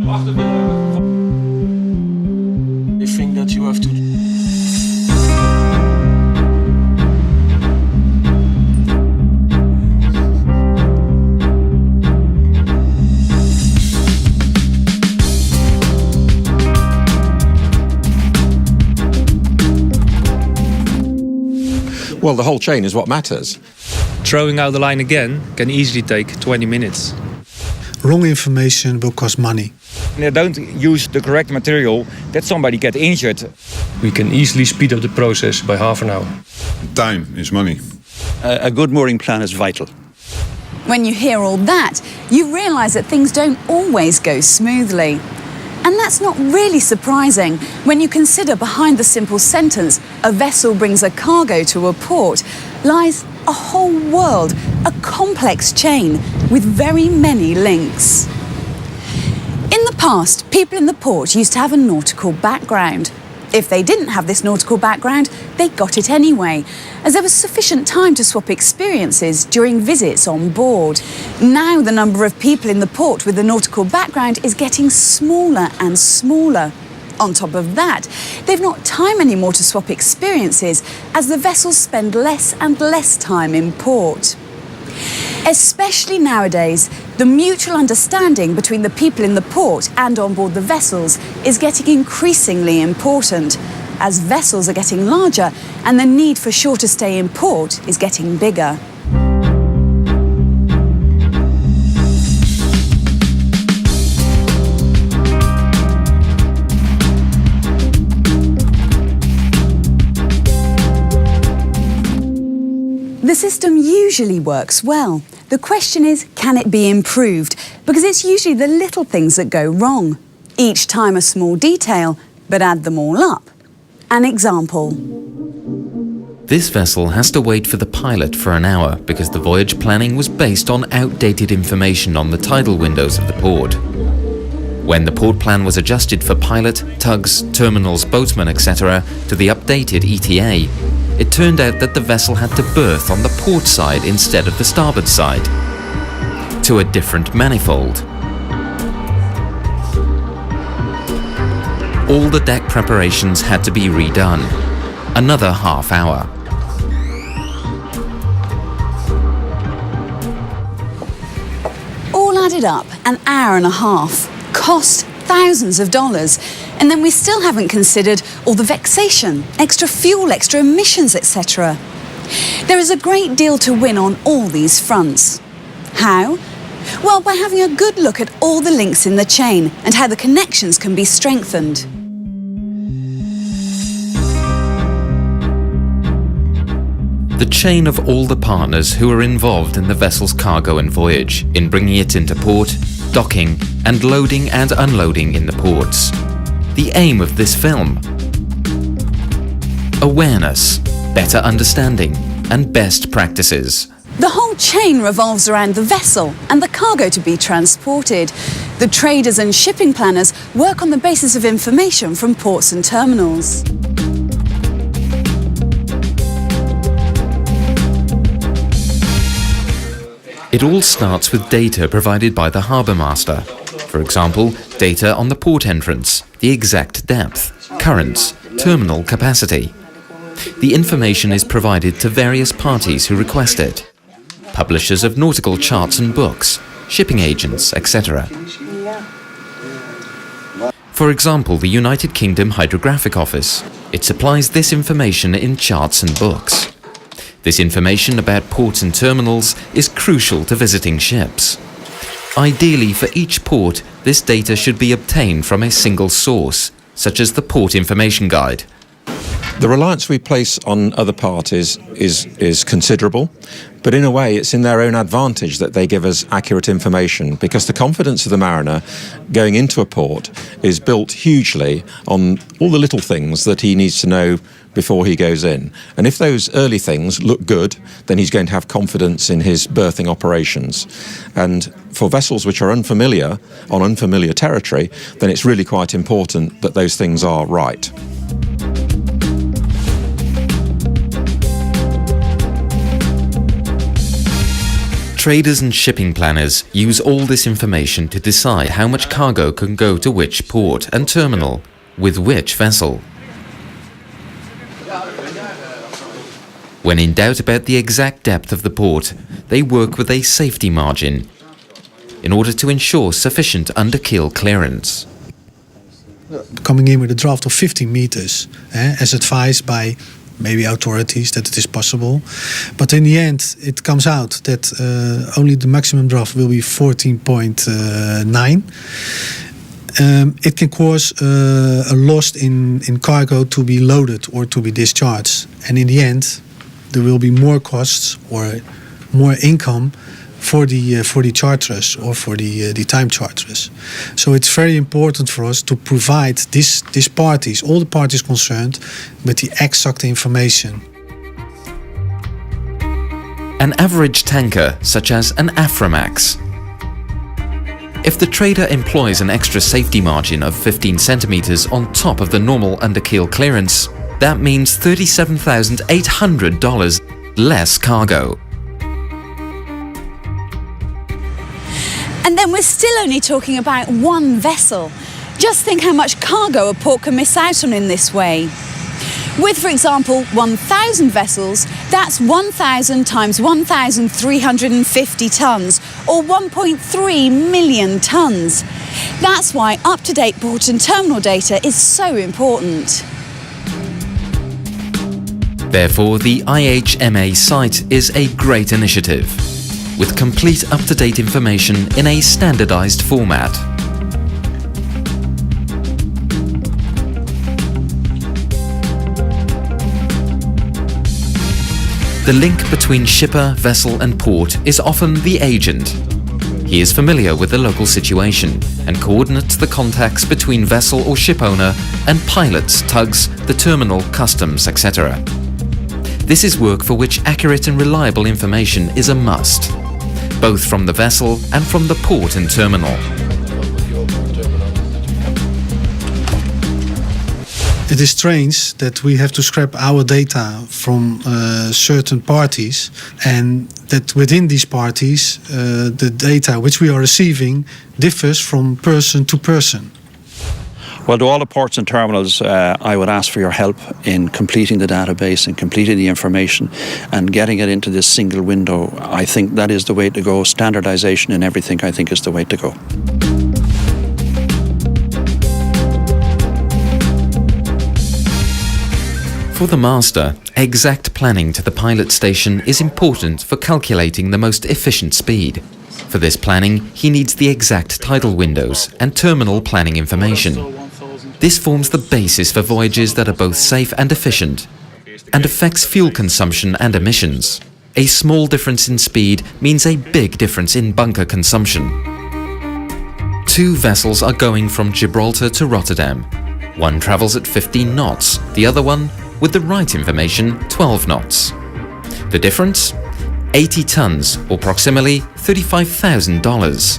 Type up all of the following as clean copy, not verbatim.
You think that you have to... Well, the whole chain is what matters. Throwing out the line again can easily take 20 minutes. Wrong information will cost money. They don't use the correct material, that somebody get injured. We can easily speed up the process by half an hour. Time is money. A good mooring plan is vital. When you hear all that, you realise that things don't always go smoothly. And that's not really surprising when you consider behind the simple sentence, "a vessel brings a cargo to a port," lies a whole world, a complex chain with very many links. In the past, people in the port used to have a nautical background. If they didn't have this nautical background, they got it anyway, as there was sufficient time to swap experiences during visits on board. Now the number of people in the port with a nautical background is getting smaller and smaller. On top of that, they've not time anymore to swap experiences, as the vessels spend less and less time in port. Especially nowadays, the mutual understanding between the people in the port and on board the vessels is getting increasingly important, as vessels are getting larger and the need for shorter stay in port is getting bigger. The system usually works well. The question is, can it be improved? Because it's usually the little things that go wrong. Each time a small detail, but add them all up. An example. This vessel has to wait for the pilot for an hour because the voyage planning was based on outdated information on the tidal windows of the port. When the port plan was adjusted for pilot, tugs, terminals, boatsmen, etc. to the updated ETA, it turned out that the vessel had to berth on the port side instead of the starboard side, to a different manifold. All the deck preparations had to be redone. Another half hour. All added up, an hour and a half. Cost thousands of dollars. And then we still haven't considered all the vexation, extra fuel, extra emissions, etc. There is a great deal to win on all these fronts. How? Well, by having a good look at all the links in the chain and how the connections can be strengthened. The chain of all the partners who are involved in the vessel's cargo and voyage, in bringing it into port, docking, and loading and unloading in the ports. The aim of this film: awareness, better understanding, and best practices. The whole chain revolves around the vessel and the cargo to be transported. The traders and shipping planners work on the basis of information from ports and terminals. It all starts with data provided by the harbour master. For example, data on the port entrance, the exact depth, currents, terminal capacity. The information is provided to various parties who request it. Publishers of nautical charts and books, shipping agents, etc. For example, the United Kingdom Hydrographic Office. It supplies this information in charts and books. This information about ports and terminals is crucial to visiting ships. Ideally, for each port, this data should be obtained from a single source, such as the Port Information Guide. The reliance we place on other parties is considerable, but in a way it's in their own advantage that they give us accurate information, because the confidence of the mariner going into a port is built hugely on all the little things that he needs to know before he goes in. And if those early things look good, then he's going to have confidence in his berthing operations. And for vessels which are unfamiliar, on unfamiliar territory, then it's really quite important that those things are right. Traders and shipping planners use all this information to decide how much cargo can go to which port and terminal, with which vessel. When in doubt about the exact depth of the port, they work with a safety margin in order to ensure sufficient under-keel clearance. Coming in with a draft of 50 meters, as advised by maybe authorities that it is possible. But in the end, it comes out that only the maximum draft will be 14.9. It can cause a loss in cargo to be loaded or to be discharged. And in the end, there will be more costs or more income for the charterers or for the time charterers. So it's very important for us to provide these parties, all the parties concerned, with the exact information. An average tanker, such as an Aframax. If the trader employs an extra safety margin of 15 centimeters on top of the normal under-keel clearance, that means $37,800 less cargo. And then we're still only talking about one vessel. Just think how much cargo a port can miss out on in this way. With, for example, 1,000 vessels, that's 1,000 times 1,350 tonnes, or 1.3 million tonnes. That's why up-to-date port and terminal data is so important. Therefore, the IHMA site is a great initiative, with complete up-to-date information in a standardized format. The link between shipper, vessel and port is often the agent. He is familiar with the local situation and coordinates the contacts between vessel or ship owner and pilots, tugs, the terminal, customs, etc. This is work for which accurate and reliable information is a must, both from the vessel and from the port and terminal. It is strange that we have to scrap our data from certain parties, and that within these parties the data which we are receiving differs from person to person. Well, to all the ports and terminals, I would ask for your help in completing the database and completing the information and getting it into this single window. I think that is the way to go. Standardization in everything, I think, is the way to go. For the master, exact planning to the pilot station is important for calculating the most efficient speed. For this planning, he needs the exact tidal windows and terminal planning information. This forms the basis for voyages that are both safe and efficient, and affects fuel consumption and emissions. A small difference in speed means a big difference in bunker consumption. Two vessels are going from Gibraltar to Rotterdam. One travels at 15 knots, the other one, with the right information, 12 knots. The difference? 80 tons, or approximately $35,000.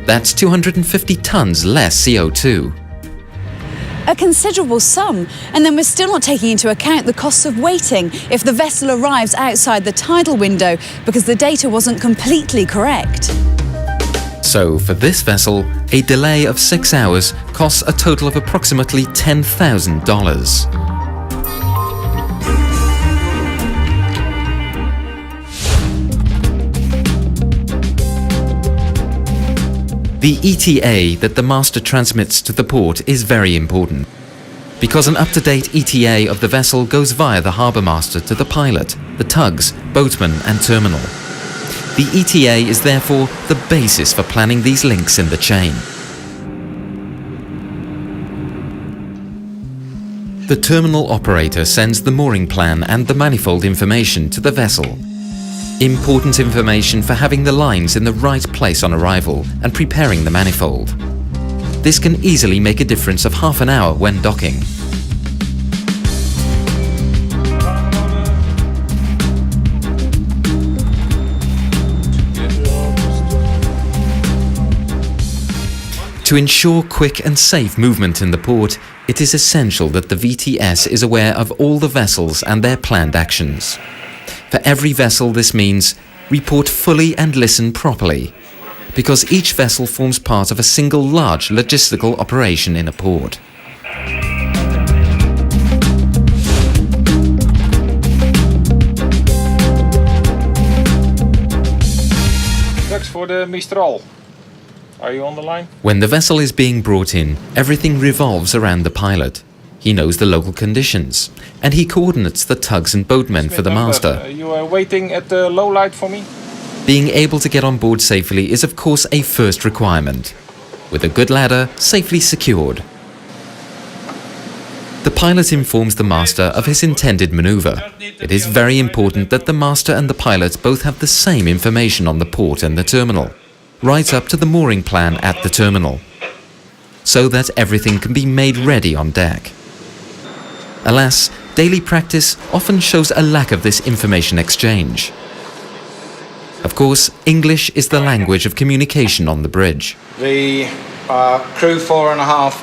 That's 250 tons less CO2. A considerable sum, and then we're still not taking into account the costs of waiting if the vessel arrives outside the tidal window because the data wasn't completely correct. So, for this vessel, a delay of 6 hours costs a total of approximately $10,000. The ETA that the master transmits to the port is very important, because an up-to-date ETA of the vessel goes via the harbour master to the pilot, the tugs, boatman and terminal. The ETA is therefore the basis for planning these links in the chain. The terminal operator sends the mooring plan and the manifold information to the vessel. Important information for having the lines in the right place on arrival and preparing the manifold. This can easily make a difference of half an hour when docking. To ensure quick and safe movement in the port, it is essential that the VTS is aware of all the vessels and their planned actions. For every vessel, this means report fully and listen properly, because each vessel forms part of a single large logistical operation in a port. Thanks for the Mistral. Are you on the line? When the vessel is being brought in, everything revolves around the pilot. He knows the local conditions, and he coordinates the tugs and boatmen for the master. You are waiting at the low light for me? Being able to get on board safely is of course a first requirement, with a good ladder safely secured. The pilot informs the master of his intended maneuver. It is very important that the master and the pilot both have the same information on the port and the terminal, right up to the mooring plan at the terminal, so that everything can be made ready on deck. Alas, daily practice often shows a lack of this information exchange. Of course, English is the language of communication on the bridge. The crew 4.5,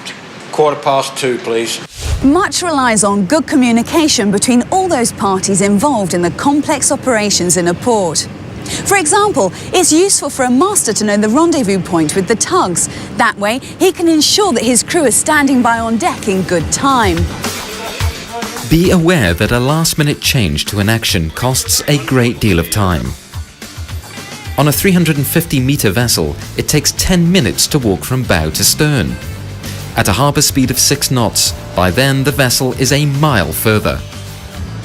2:15, please. Much relies on good communication between all those parties involved in the complex operations in a port. For example, it's useful for a master to know the rendezvous point with the tugs. That way, he can ensure that his crew is standing by on deck in good time. Be aware that a last-minute change to an action costs a great deal of time. On a 350-metre vessel, it takes 10 minutes to walk from bow to stern. At a harbour speed of 6 knots, by then the vessel is a mile further.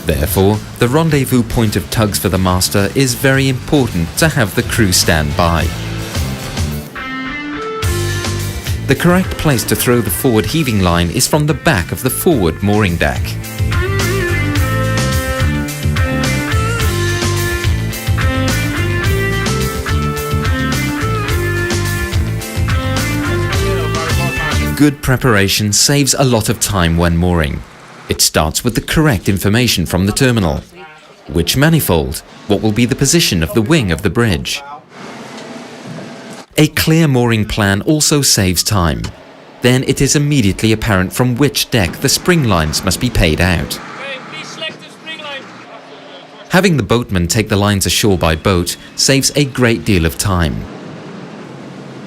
Therefore, the rendezvous point of tugs for the master is very important to have the crew stand by. The correct place to throw the forward heaving line is from the back of the forward mooring deck. Good preparation saves a lot of time when mooring. It starts with the correct information from the terminal. Which manifold? What will be the position of the wing of the bridge? A clear mooring plan also saves time. Then it is immediately apparent from which deck the spring lines must be paid out. Having the boatman take the lines ashore by boat saves a great deal of time.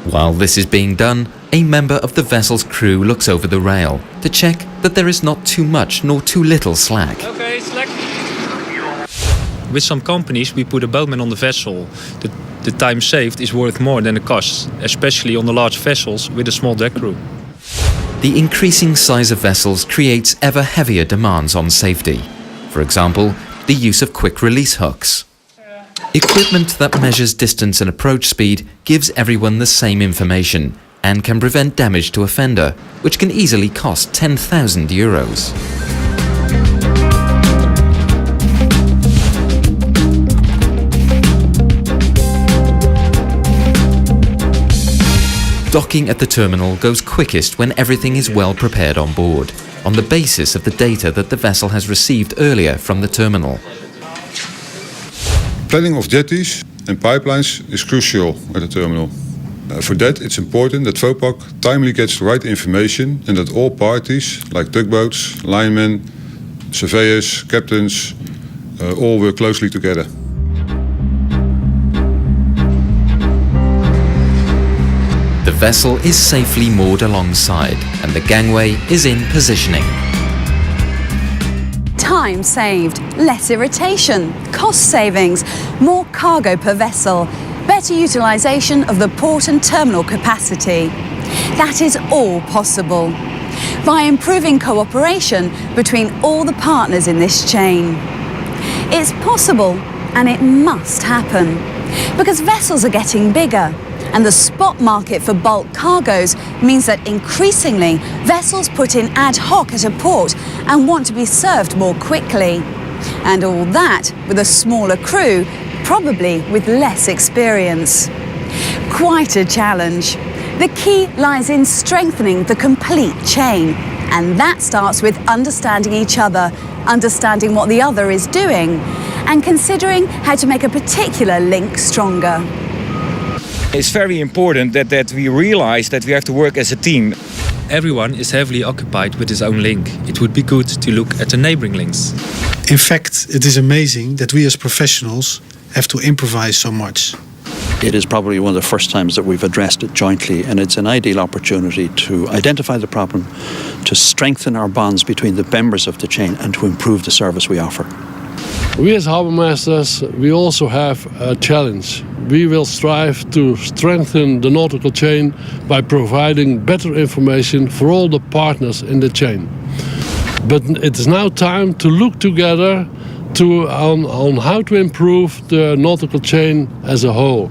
While this is being done, a member of the vessel's crew looks over the rail to check that there is not too much nor too little slack. Okay, slack. With some companies we put a boatman on the vessel. The time saved is worth more than the cost, especially on the large vessels with a small deck crew. The increasing size of vessels creates ever heavier demands on safety. For example, the use of quick release hooks. Equipment that measures distance and approach speed gives everyone the same information and can prevent damage to a fender, which can easily cost €10,000. Docking at the terminal goes quickest when everything is well prepared on board, on the basis of the data that the vessel has received earlier from the terminal. Planning of jetties and pipelines is crucial at the terminal. For that, it's important that FOPAC timely gets the right information and that all parties, like tugboats, linemen, surveyors, captains, all work closely together. The vessel is safely moored alongside and the gangway is in positioning. Time saved, less irritation, cost savings, more cargo per vessel, better utilisation of the port and terminal capacity. That is all possible by improving cooperation between all the partners in this chain. It's possible and it must happen because vessels are getting bigger and the spot market for bulk cargoes means that increasingly vessels put in ad hoc at a port and want to be served more quickly. And all that with a smaller crew, probably with less experience. Quite a challenge. The key lies in strengthening the complete chain, and that starts with understanding each other, understanding what the other is doing, and considering how to make a particular link stronger. It's very important that we realize that we have to work as a team. Everyone is heavily occupied with his own link. It would be good to look at the neighboring links. In fact, it is amazing that we as professionals have to improvise so much. It is probably one of the first times that we've addressed it jointly, and it's an ideal opportunity to identify the problem, to strengthen our bonds between the members of the chain, and to improve the service we offer. We as harbour masters, we also have a challenge. We will strive to strengthen the nautical chain by providing better information for all the partners in the chain. But it is now time to look together on how to improve the nautical chain as a whole.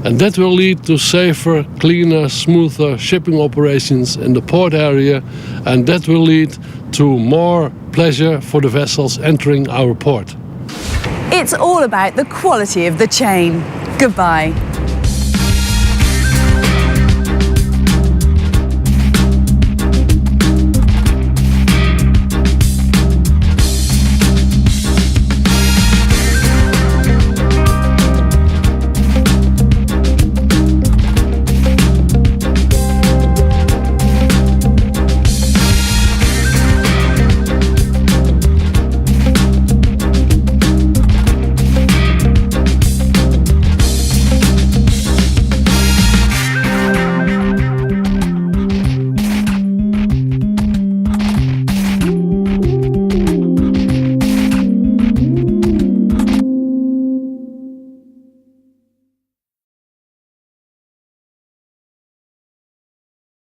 And that will lead to safer, cleaner, smoother shipping operations in the port area, and that will lead to more pleasure for the vessels entering our port. It's all about the quality of the chain. Goodbye.